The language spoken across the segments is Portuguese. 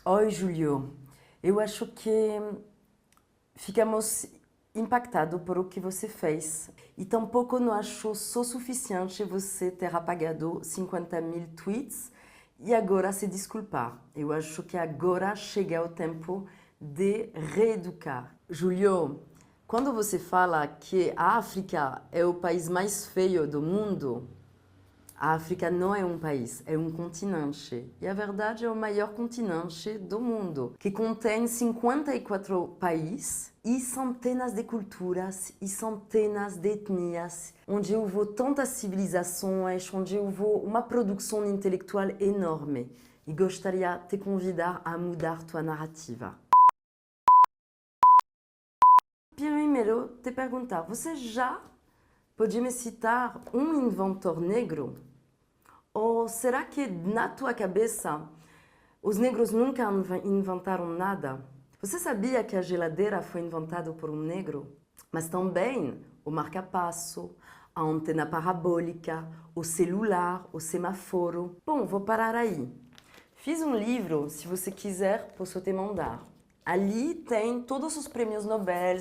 Oi, Julio. Eu acho que ficamos impactados por o que você fez. E tampouco não acho só suficiente você ter apagado 50.000 tweets e agora se desculpar. Eu acho que agora chega o tempo de reeducar. Julio, quando você fala que a África é o país mais feio do mundo, a África não é um país, é um continente. E a verdade é o maior continente do mundo, que contém 54 países e centenas de culturas e centenas de etnias, onde houve tantas civilizações, onde houve uma produção intelectual enorme. E gostaria de te convidar a mudar tua narrativa. Primeiro, te perguntar, você já pode me citar um inventor negro? Ou será que na tua cabeça os negros nunca inventaram nada? Você sabia que a geladeira foi inventada por um negro? Mas também o marca-passo, a antena parabólica, o celular, o semáforo. Bom, vou parar aí. Fiz um livro, se você quiser, posso te mandar. Ali tem todos os prêmios Nobel,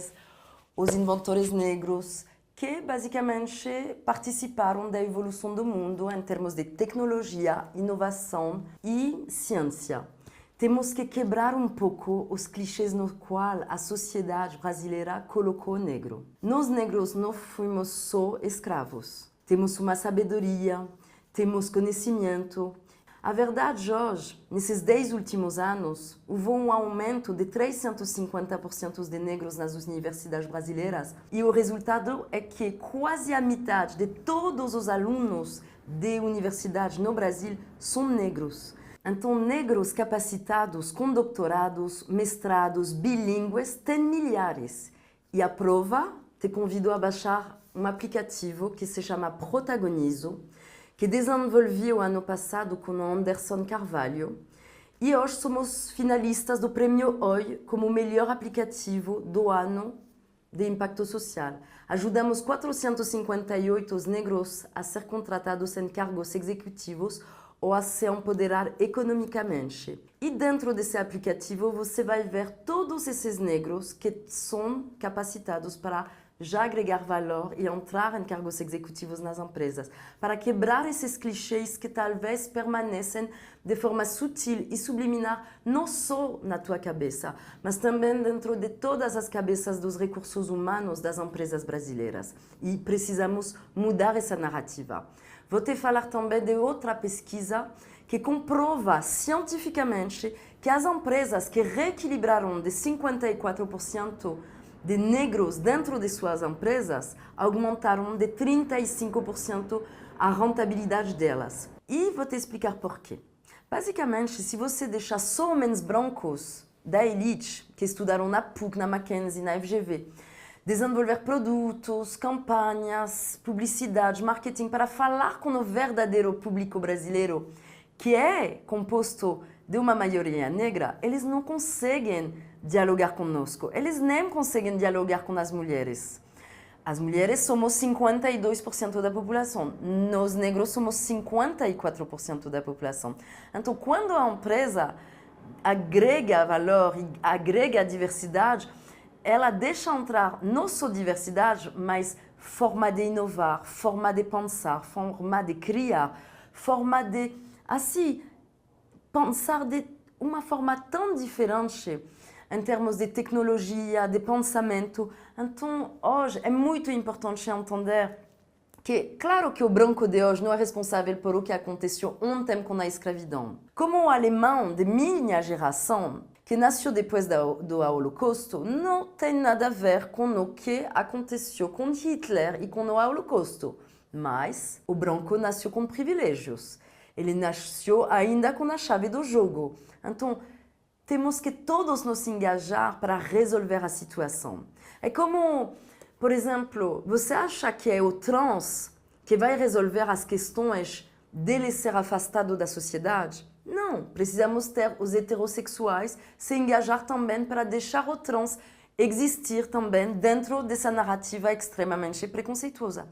os inventores negros, que basicamente participaram da evolução do mundo em termos de tecnologia, inovação e ciência. Temos que quebrar um pouco os clichês no qual a sociedade brasileira colocou o negro. Nós negros não fomos só escravos. Temos uma sabedoria, temos conhecimento. A verdade, Jorge, nesses 10 últimos anos, houve um aumento de 350% de negros nas universidades brasileiras e o resultado é que quase a metade de todos os alunos de universidades no Brasil são negros. Então, negros capacitados com doutorados, mestrados, bilíngues, têm milhares. E a prova, te convido a baixar um aplicativo que se chama Protagonizo, que desenvolvi o ano passado com o Anderson Carvalho. E hoje somos finalistas do Prêmio OI como o melhor aplicativo do ano de impacto social. Ajudamos 458 negros a ser contratados em cargos executivos ou a se empoderar economicamente. E dentro desse aplicativo você vai ver todos esses negros que são capacitados para já agregar valor e entrar em cargos executivos nas empresas, para quebrar esses clichês que talvez permanecem de forma sutil e subliminar não só na tua cabeça, mas também dentro de todas as cabeças dos recursos humanos das empresas brasileiras. E precisamos mudar essa narrativa. Vou te falar também de outra pesquisa que comprova cientificamente que as empresas que reequilibraram de 54% de negros dentro de suas empresas aumentaram de 35% a rentabilidade delas. E vou te explicar por quê. Basicamente, se você deixar só homens brancos da elite, que estudaram na PUC, na Mackenzie, na FGV, desenvolver produtos, campanhas, publicidade, marketing para falar com o verdadeiro público brasileiro, que é composto de uma maioria negra, eles não conseguem dialogar conosco. Eles nem conseguem dialogar com as mulheres. As mulheres somos 52% da população. Nós negros somos 54% da população. Então, quando a empresa agrega valor e agrega diversidade, ela deixa entrar não só diversidade, mas forma de inovar, forma de pensar, forma de criar, forma de, assim, pensar de uma forma tão diferente em termos de tecnologia, de pensamento. Então, hoje é muito importante entender que, claro que o branco de hoje não é responsável por o que aconteceu ontem com a escravidão. Como o alemão de minha geração, que nasceu depois do Holocausto, não tem nada a ver com o que aconteceu com Hitler e com o Holocausto. Mas o branco nasceu com privilégios. Ele nasceu ainda com a chave do jogo. Então, temos que todos nos engajar para resolver a situação. É como, por exemplo, você acha que é o trans que vai resolver as questões dele ser afastado da sociedade? Não, precisamos ter os heterossexuais se engajar também para deixar o trans existir também dentro dessa narrativa extremamente preconceituosa.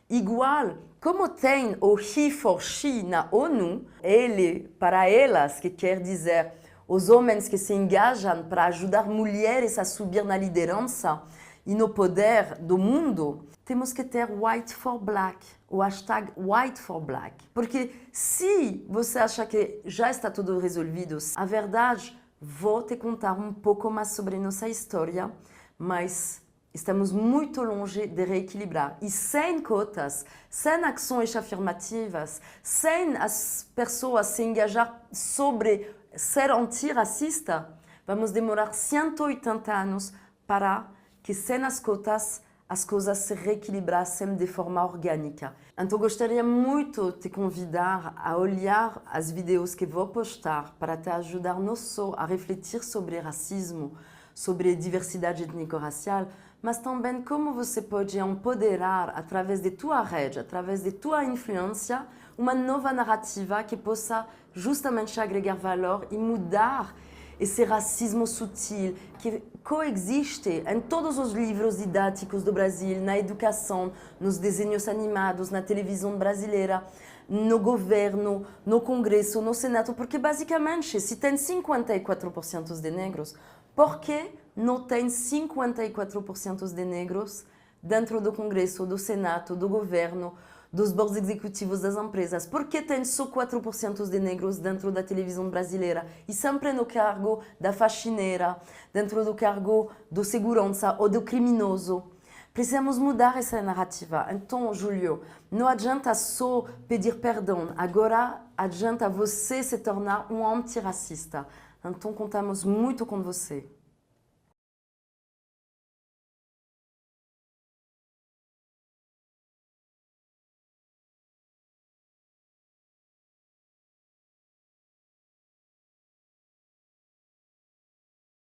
Igual, como tem o He for She na ONU, ele para elas, que quer dizer os homens que se engajam para ajudar mulheres a subir na liderança e no poder do mundo, temos que ter White for Black, o hashtag White for Black. Porque se você acha que já está tudo resolvido, a verdade, vou te contar um pouco mais sobre nossa história, mas estamos muito longe de reequilibrar. E sem cotas, sem ações afirmativas, sem as pessoas se engajar sobre ser antirracista, vamos demorar 180 anos para que sem as cotas as coisas se reequilibrassem de forma orgânica. Então gostaria muito de te convidar a olhar as vídeos que vou postar para te ajudar não só a refletir sobre racismo, sobre diversidade étnico-racial, mas também como você pode empoderar através de tua rede, através de tua influência, uma nova narrativa que possa justamente agregar valor e mudar esse racismo sutil que coexiste em todos os livros didáticos do Brasil, na educação, nos desenhos animados, na televisão brasileira, no governo, no Congresso, no Senado, porque basicamente, se tem 54% de negros, por que não tem 54% de negros dentro do Congresso, do Senado, do governo, dos boards executivos das empresas? Por que tem só 4% de negros dentro da televisão brasileira e sempre no cargo da faxineira, dentro do cargo do segurança ou do criminoso? Precisamos mudar essa narrativa. Então, Júlio, não adianta só pedir perdão, agora adianta você se tornar um antirracista. Então, contamos muito com você.